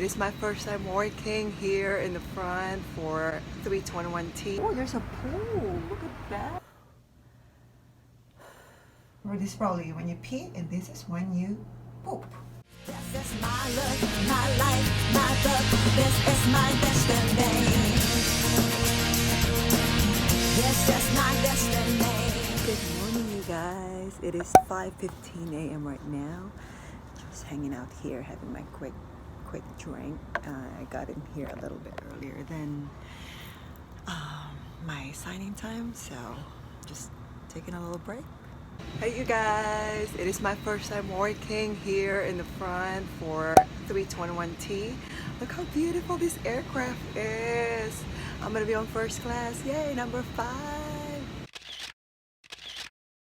It is my first time working here in the front for 321T. Oh, there's a pool. Look at that. Or this is probably when you pee, and this is when you poop. This is my look, my life, my book. This is my destiny. This is my destiny. Good morning, you guys. It is 5:15 a.m. right now. Just hanging out here, having my quick drink. I got in here a little bit earlier than my signing time, so just taking a little break. Hey you guys, it is my first time working here in the front for 321T. Look how beautiful this aircraft is. I'm gonna be on first class. Yay, number 5.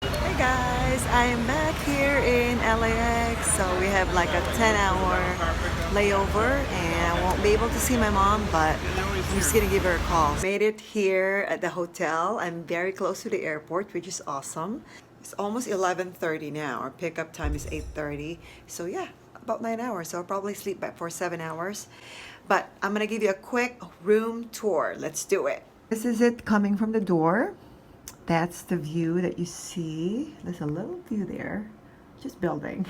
Hey guys, I am back here in LAX. So we have like a 10-hour layover and I won't be able to see my mom, but I'm just gonna give her a call. Made it here at the hotel. I'm very close to the airport, which is awesome. It's almost 11:30 now. Our pickup time is 8:30. So yeah, about 9 hours. So I'll probably sleep back for 7 hours. But I'm gonna give you a quick room tour. Let's do it. This is it coming from the door. That's the view that you see. There's a little view there. Just building.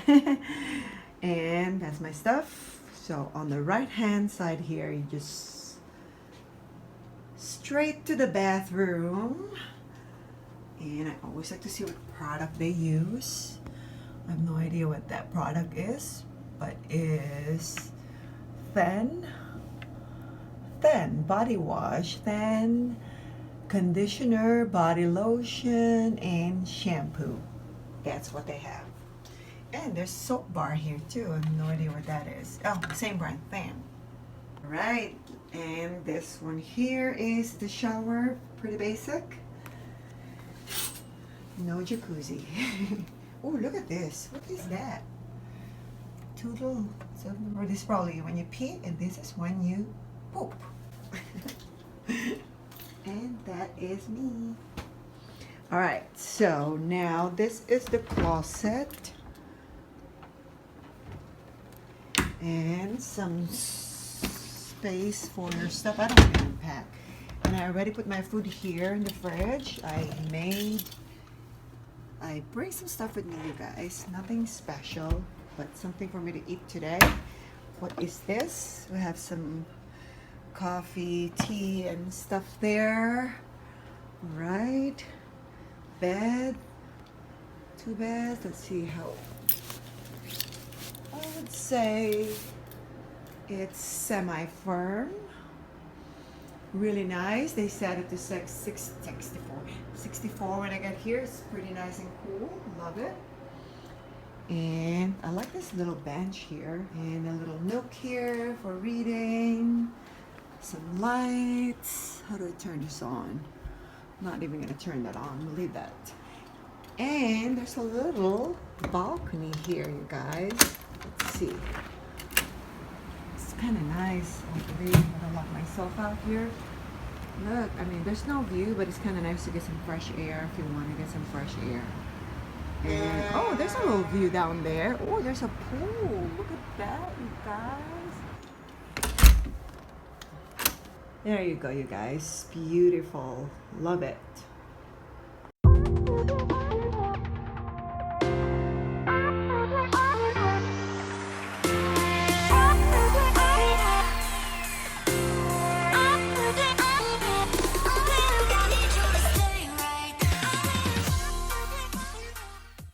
And that's my stuff. So on the right hand side here, you just straight to the bathroom. And I always like to see what product they use. I have no idea what that product is, but is Then body wash, then conditioner, body lotion, and shampoo. That's what they have. And there's soap bar here too. I have no idea what that is. Oh, same brand, Fan. Right, and this one here is the shower. Pretty basic. No jacuzzi. Oh, look at this. What is that? Two little. So this is probably when you pee, and this is when you poop. And that is me. All right. So now this is the closet, and some space for your stuff. I don't want to unpack. And I already put my food here in the fridge. I bring some stuff with me, you guys. Nothing special, but something for me to eat today. What is this? We have some coffee, tea, and stuff there. Right. Bed. 2 beds. Let's see how. I would say it's semi-firm. Really nice. They set it to 64 when I got here. It's pretty nice and cool. Love it. And I like this little bench here. And a little nook here for reading. Some lights. How do I turn this on? I'm not even going to turn that on. We'll leave that. And there's a little balcony here, you guys. Let's see. It's kind of nice. I lock myself out here. Look, I mean, there's no view, but it's kind of nice to get some fresh air if you want to get some fresh air. And oh, there's a little view down there. Oh, there's a pool. Look at that, you guys. There you go, you guys. Beautiful. Love it.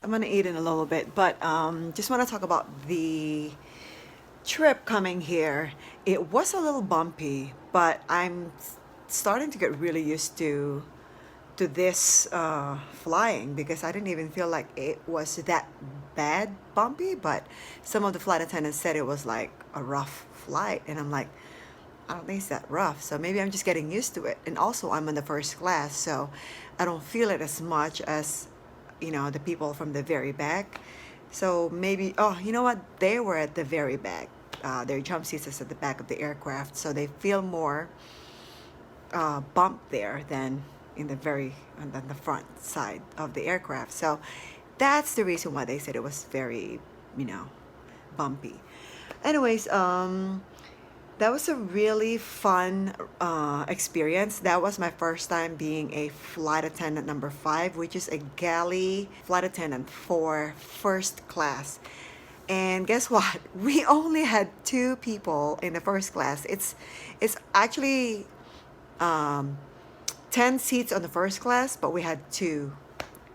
I'm gonna eat in a little bit, but just want to talk about the trip coming here. It was a little bumpy, but I'm starting to get really used to this flying, because I didn't even feel like it was that bad bumpy, but some of the flight attendants said it was like a rough flight, and I'm like, I don't think it's that rough. So maybe I'm just getting used to it. And also I'm in the first class, so I don't feel it as much as, you know, the people from the very back. So maybe, oh, you know what? They were at the very back. Their jump seats is at the back of the aircraft, so they feel more bumped there than in the on the front side of the aircraft. So that's the reason why they said it was very, you know, bumpy. Anyways, that was a really fun experience. That was my first time being a flight attendant number 5, which is a galley flight attendant for first class. And guess what? We only had 2 people in the first class. It's actually 10 seats on the first class, but we had 2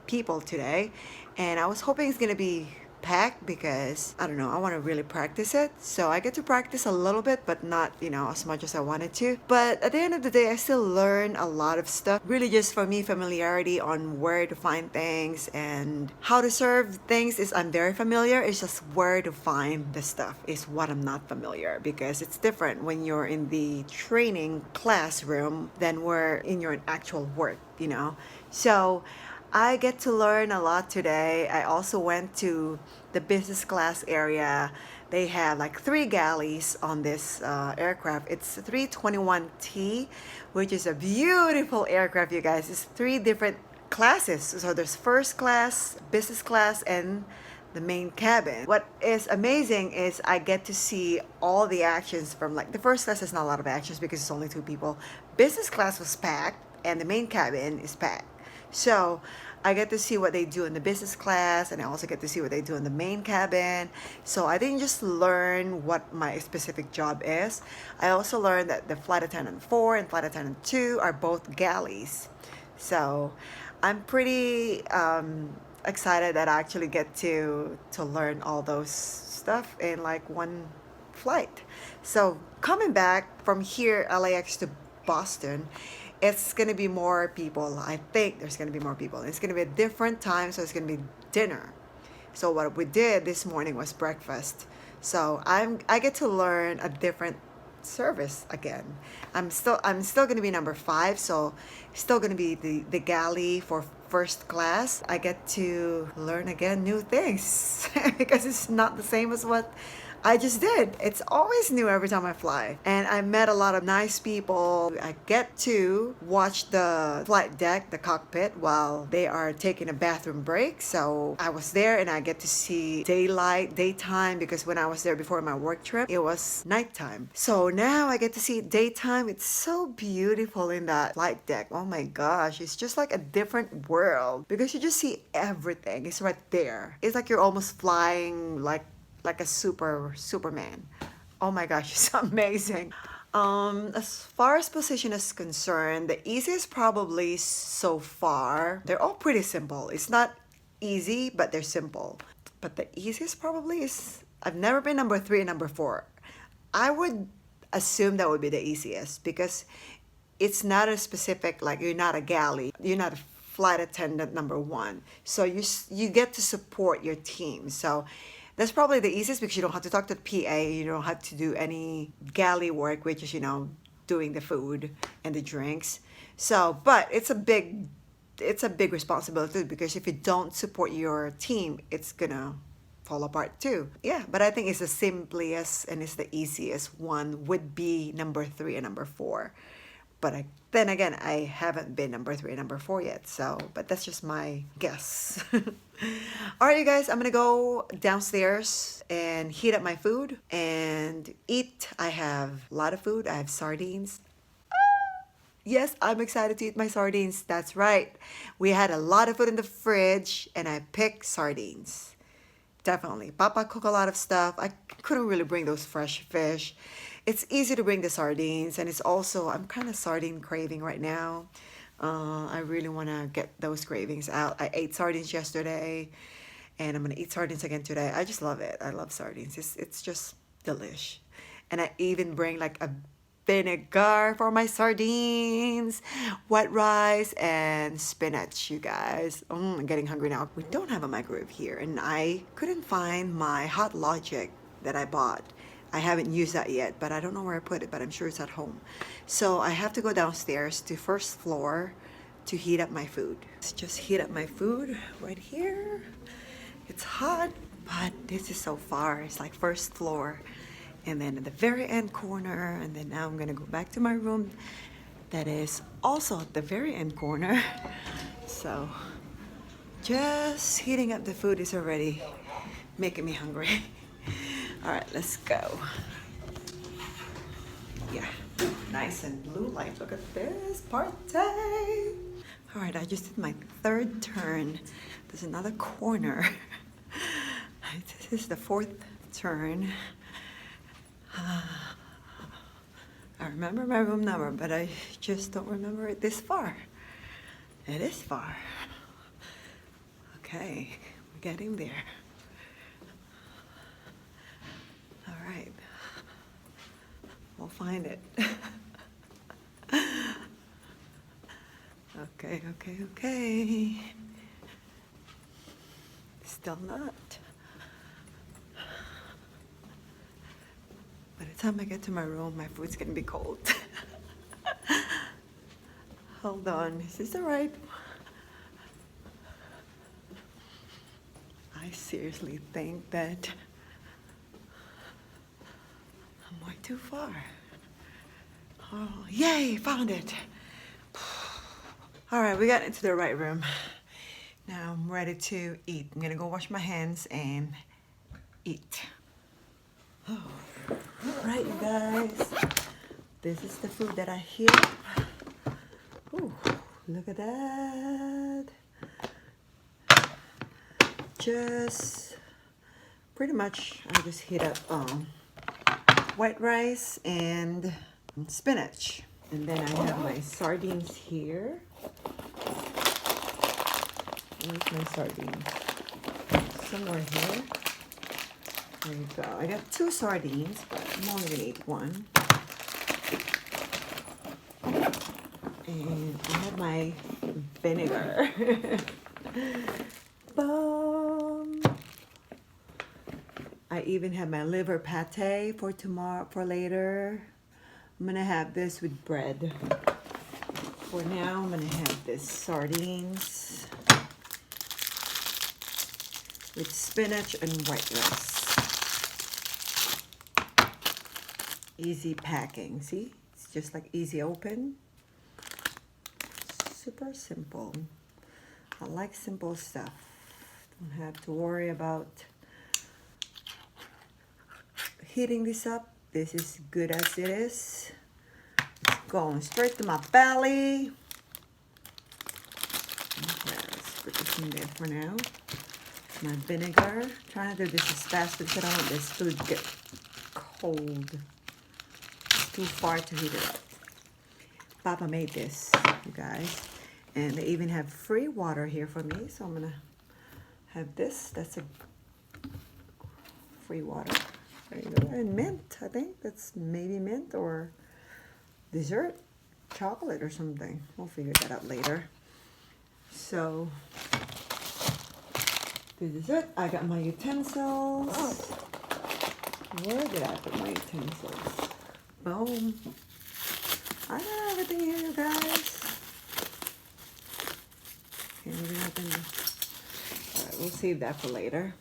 people today. And I was hoping it's gonna be packed because I don't know, I want to really practice it. So I get to practice a little bit, but not, you know, as much as I wanted to. But at the end of the day, I still learn a lot of stuff. Really, just for me, familiarity on where to find things and how to serve things is I'm very familiar. It's just where to find the stuff is what I'm not familiar, because it's different when you're in the training classroom than where in your actual work, you know. So I get to learn a lot today. I also went to the business class area. They have like 3 galleys on this aircraft. It's 321T, which is a beautiful aircraft, you guys. It's 3 different classes. So there's first class, business class, and the main cabin. What is amazing is I get to see all the actions from, like, the first class. There's not a lot of actions because it's only 2 people. Business class was packed and the main cabin is packed. So I get to see what they do in the business class, and I also get to see what they do in the main cabin. So I didn't just learn what my specific job is. I also learned that the flight attendant 4 and flight attendant 2 are both galleys. So I'm pretty excited that I actually get to learn all those stuff in like one flight. So coming back from here, LAX to Boston, it's going to be more people. I think there's going to be more people. It's going to be a different time, so it's going to be dinner. So what we did this morning was breakfast. So I get to learn a different service again. I'm still going to be number 5, so still going to be the galley for first class. I get to learn again new things because it's not the same as what I just did. It's always new every time I fly. And I met a lot of nice people. I get to watch the flight deck, the cockpit, while they are taking a bathroom break. So I was there and I get to see daytime, because when I was there before my work trip, it was nighttime. So now I get to see daytime. It's so beautiful in that flight deck. Oh my gosh, it's just like a different world because you just see everything. It's right there. It's like you're almost flying like a Superman. Oh my gosh, it's amazing. As far as position is concerned, the easiest probably so far, they're all pretty simple. It's not easy, but they're simple. But the easiest probably is, I've never been number 3 and number 4. I would assume that would be the easiest because it's not a specific, like you're not a galley, you're not a flight attendant number 1. So you get to support your team. So that's probably the easiest because you don't have to talk to the PA. You don't have to do any galley work, which is, you know, doing the food and the drinks. So, but it's a big responsibility because if you don't support your team, it's gonna fall apart too. Yeah, but I think it's the simplest and it's the easiest one would be number 3 and number 4. But then again, I haven't been number 3 and number 4 yet. So, but that's just my guess. All right, you guys, I'm going to go downstairs and heat up my food and eat. I have a lot of food. I have sardines. Yes, I'm excited to eat my sardines. That's right. We had a lot of food in the fridge and I picked sardines. Definitely. Papa cooked a lot of stuff. I couldn't really bring those fresh fish. It's easy to bring the sardines, and it's also, I'm kind of sardine craving right now. I really want to get those cravings out. I ate sardines yesterday, and I'm going to eat sardines again today. I just love it. I love sardines. It's just delish. And I even bring like a vinegar for my sardines, white rice, and spinach, you guys. I'm getting hungry now. We don't have a microwave here, and I couldn't find my Hot Logic that I bought. I haven't used that yet, but I don't know where I put it, but I'm sure it's at home. So I have to go downstairs to first floor to heat up my food. Let's just heat up my food right here. It's hot, but this is so far. It's like first floor. And then at the very end corner, and then now I'm gonna go back to my room that is also at the very end corner. So just heating up the food is already making me hungry. All right, let's go. nice and blue light. Look at this party. All right, I just did my third turn. There's another corner. This is the fourth turn. I remember my room number, but I just don't remember it this far. It is far. Okay, we're getting there. All right, we'll find it. Okay. Still not. By the time I get to my room, my food's gonna be cold. Hold on, is this the right? I seriously think that I'm way too far. Oh, yay, found it. All right, we got into the right room. Now I'm ready to eat. I'm gonna go wash my hands and eat. Oh. All right, you guys. This is the food that I heat up. Ooh, look at that. Just pretty much, I just heat up white rice and spinach. And then I have my sardines here. Where's my sardines? Somewhere here. There you go. I got 2 sardines, but I'm only gonna eat 1. And I have my vinegar. Boom. I even have my liver pate for tomorrow, for later. I'm gonna have this with bread. For now, I'm gonna have this sardines with spinach and white rice. Easy packing, see? It's just like easy open. Super simple. I like simple stuff. Don't have to worry about heating this up. This is good as it is. It's going straight to my belly. Okay, let's put this in there for now. My vinegar. Trying to do this as fast because I don't want this food to get cold. It's too far to heat it up. Papa made this, you guys. And they even have free water here for me. So I'm gonna have this. That's a free water. There you go. And mint, I think. That's maybe mint or dessert, chocolate or something. We'll figure that out later. So this is it. I got my utensils. Where did I put my utensils? Boom. I got everything here, you guys. Can't even open this. All right, we'll save that for later.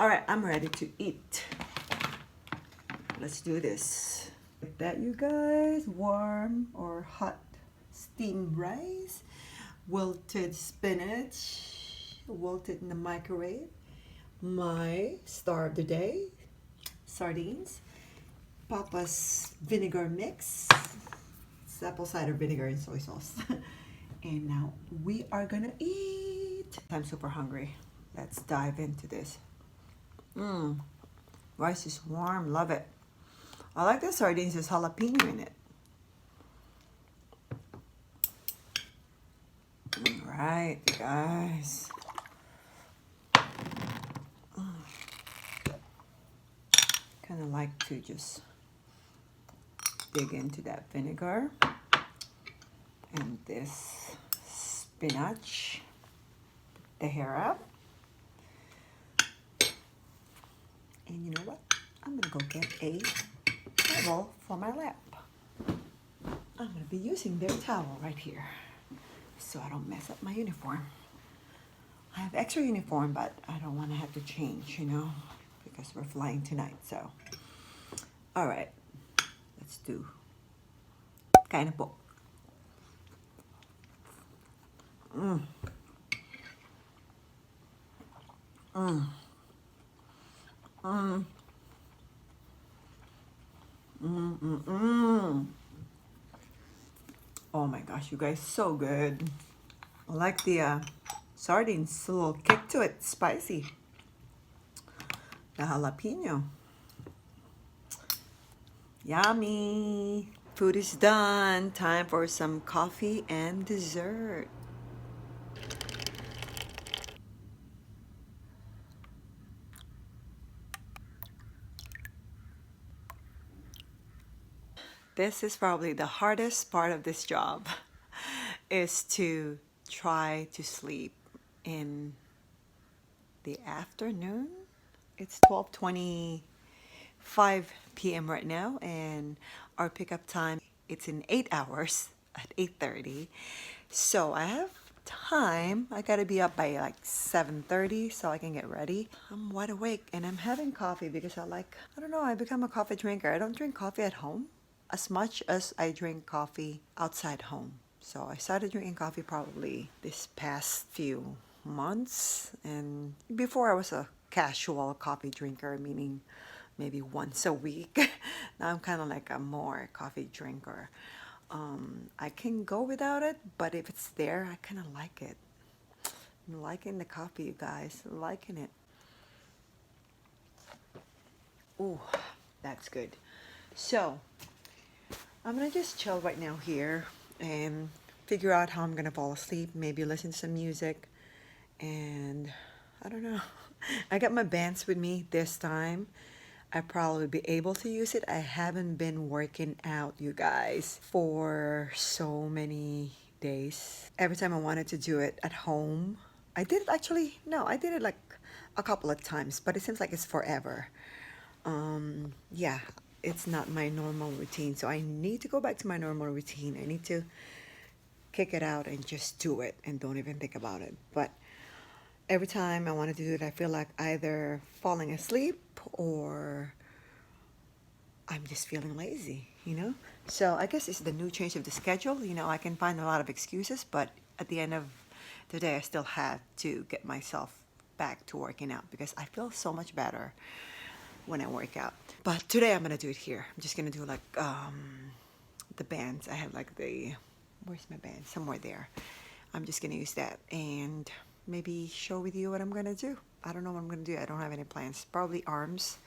All right, I'm ready to eat. Let's do this. With that, you guys, warm or hot steamed rice, wilted spinach, wilted in the microwave, my star of the day, sardines, Papa's vinegar mix, it's apple cider vinegar and soy sauce. And now we are gonna eat. I'm super hungry. Let's dive into this. Rice is warm, love it. I like the sardines, there's jalapeno in it. All right, you guys. Kind of like to just dig into that vinegar and this spinach. Put the hair out. And you know what? I'm gonna go get a towel for my lap. I'm gonna be using their towel right here so I don't mess up my uniform. I have extra uniform, but I don't want to have to change, you know, because we're flying tonight. So, all right, let's do kind of book. gosh, you guys, so good. I like the sardines, a little kick to it, spicy. The jalapeno. Yummy. Food is done. Time for some coffee and dessert. This is probably the hardest part of this job is to try to sleep in the afternoon. It's 12:25 p.m. right now, and our pickup time, it's in 8 hours at 8:30. So I have time. I gotta be up by like 7:30 so I can get ready. I'm wide awake and I'm having coffee because I don't know, I become a coffee drinker. I don't drink coffee at home as much as I drink coffee outside home. So I started drinking coffee probably this past few months, and before I was a casual coffee drinker, meaning maybe once a week. Now I'm kind of like a more coffee drinker. I can go without it, but if it's there, I kind of like it. I'm liking the coffee, you guys. Liking it. Ooh, that's good. So I'm gonna just chill right now here and figure out how I'm gonna fall asleep. Maybe listen to some music, and I don't know. I got my bands with me this time. I probably be able to use it. I haven't been working out, you guys, for so many days. Every time I wanted to do it at home, I did it actually, no, I did it like a couple of times, but it seems like it's forever. Yeah, it's not my normal routine, so I need to go back to my normal routine. I need to kick it out and just do it and don't even think about it. But every time I wanted to do it, I feel like either falling asleep or I'm just feeling lazy, you know? So I guess it's the new change of the schedule. You know, I can find a lot of excuses, but at the end of the day, I still have to get myself back to working out because I feel so much better when I work out. But today I'm gonna do it here. I'm just gonna do like the bands. I have like where's my band? Somewhere there. I'm just gonna use that and maybe show with you what I'm gonna do. I don't know what I'm gonna do. I don't have any plans. Probably arms.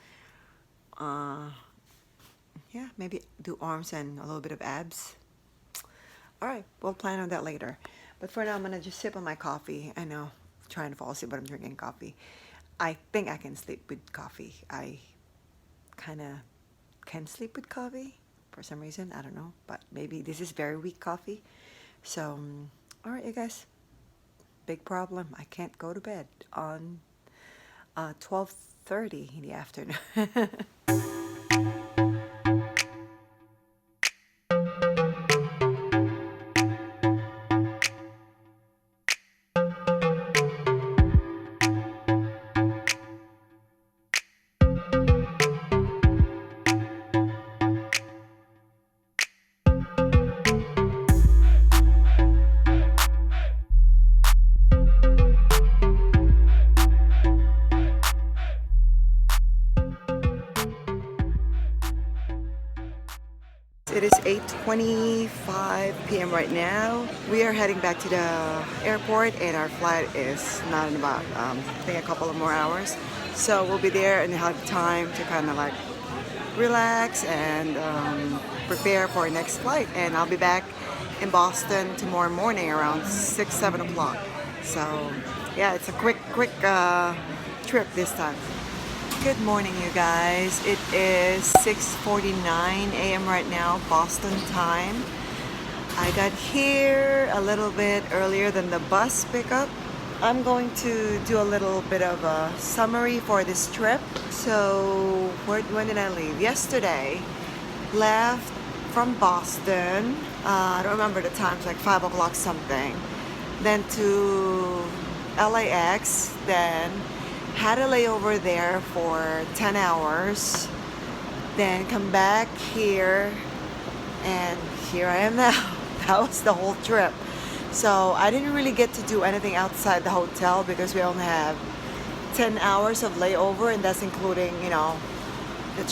Yeah, maybe do arms and a little bit of abs. All right, we'll plan on that later. But for now, I'm gonna just sip on my coffee. I know, I'm trying to fall asleep, but I'm drinking coffee. I think I can sleep with coffee. I kind of can sleep with coffee for some reason. I don't know, but maybe this is very weak coffee. So, all right, you guys. Big problem. I can't go to bed on 12:30 in the afternoon. It is 8:25 p.m. right now. We are heading back to the airport and our flight is not in about, I think a couple of more hours. So we'll be there and have time to kind of like relax and prepare for our next flight. And I'll be back in Boston tomorrow morning around 6, 7 o'clock. So yeah, it's a quick trip this time. Good morning, you guys. It is 6:49 a.m. right now, Boston time. I got here a little bit earlier than the bus pickup. I'm going to do a little bit of a summary for this trip. So, when did I leave? Yesterday, left from Boston. I don't remember the times, like 5 o'clock something. Then to LAX, then had a layover there for 10 hours, then come back here, and here I am now. That was the whole trip. So I didn't really get to do anything outside the hotel because we only have 10 hours of layover, and that's including, you know, the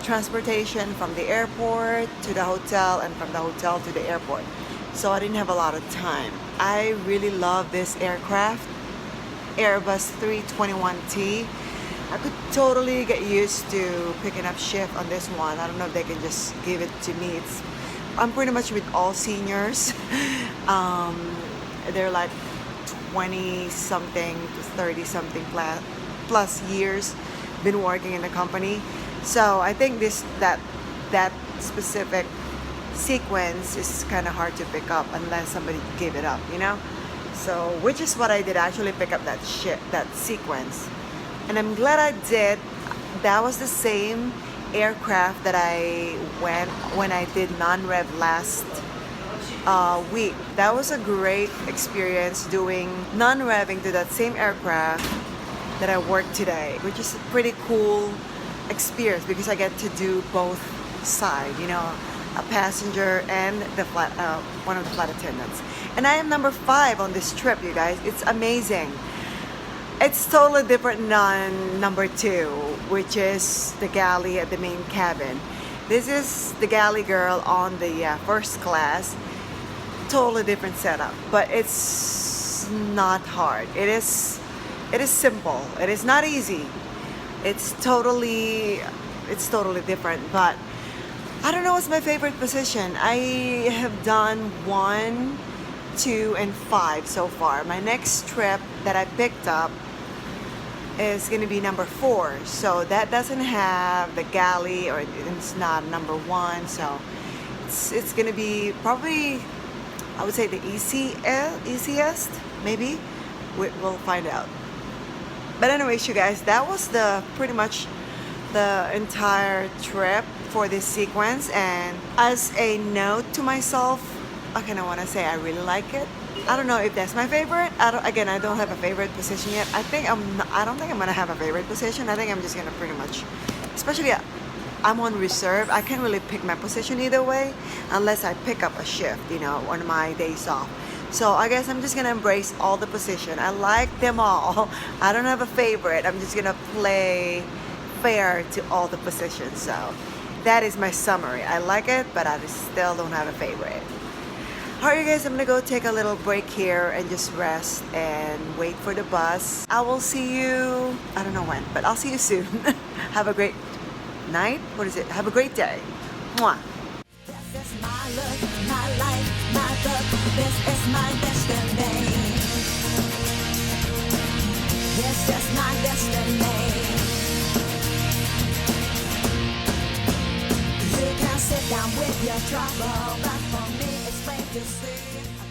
transportation from the airport to the hotel and from the hotel to the airport. so I didn't have a lot of time. I really love this aircraft, AIRBUS 321T. I could totally get used to picking up shift on this one. I don't know if they can just give it to me. I'm pretty much with all seniors. They're like 20 something to 30 something plus years been working in the company. So I think that specific sequence is kind of hard to pick up unless somebody gave it up, you know. So which is what I did, actually pick up that sequence, and I'm glad I did. That was the same aircraft that I went when I did non-rev last week. That was a great experience doing non-revving to that same aircraft that I worked today, which is a pretty cool experience because I get to do both sides, you know, a passenger and the one of the flight attendants. And I am number 5 on this trip, you guys. It's amazing. It's totally different than number 2, which is the galley at the main cabin. This is the galley girl on the first class. Totally different setup, but it's not hard. It is simple. It is not easy. It's totally different, but I don't know what's my favorite position. I have done 1, 2, and 5 so far. My next trip that I picked up is going to be number 4, so that doesn't have the galley, or it's not number 1, so it's going to be probably, I would say, the easiest, maybe. We'll find out. But anyways, you guys, that was pretty much the entire trip for this sequence. And as a note to myself, I kind of want to say I really like it. I don't know if that's my favorite. I don't have a favorite position yet. I don't think I'm gonna have a favorite position. I think I'm just gonna pretty much, especially I'm on reserve. I can't really pick my position either way unless I pick up a shift, you know, on my days off. So I guess I'm just gonna embrace all the position. I like them all. I don't have a favorite. I'm just gonna play fair to all the positions. So that is my summary. I like it, but I still don't have a favorite. Alright, you guys, I'm gonna go take a little break here and just rest and wait for the bus. I will see you, I don't know when, but I'll see you soon. Have a great night. What is it? Have a great day. Mwah. This is my look, my life, my book. This is my destiny. This is my destiny. You can sit down with your trouble, but for me it's plain to see.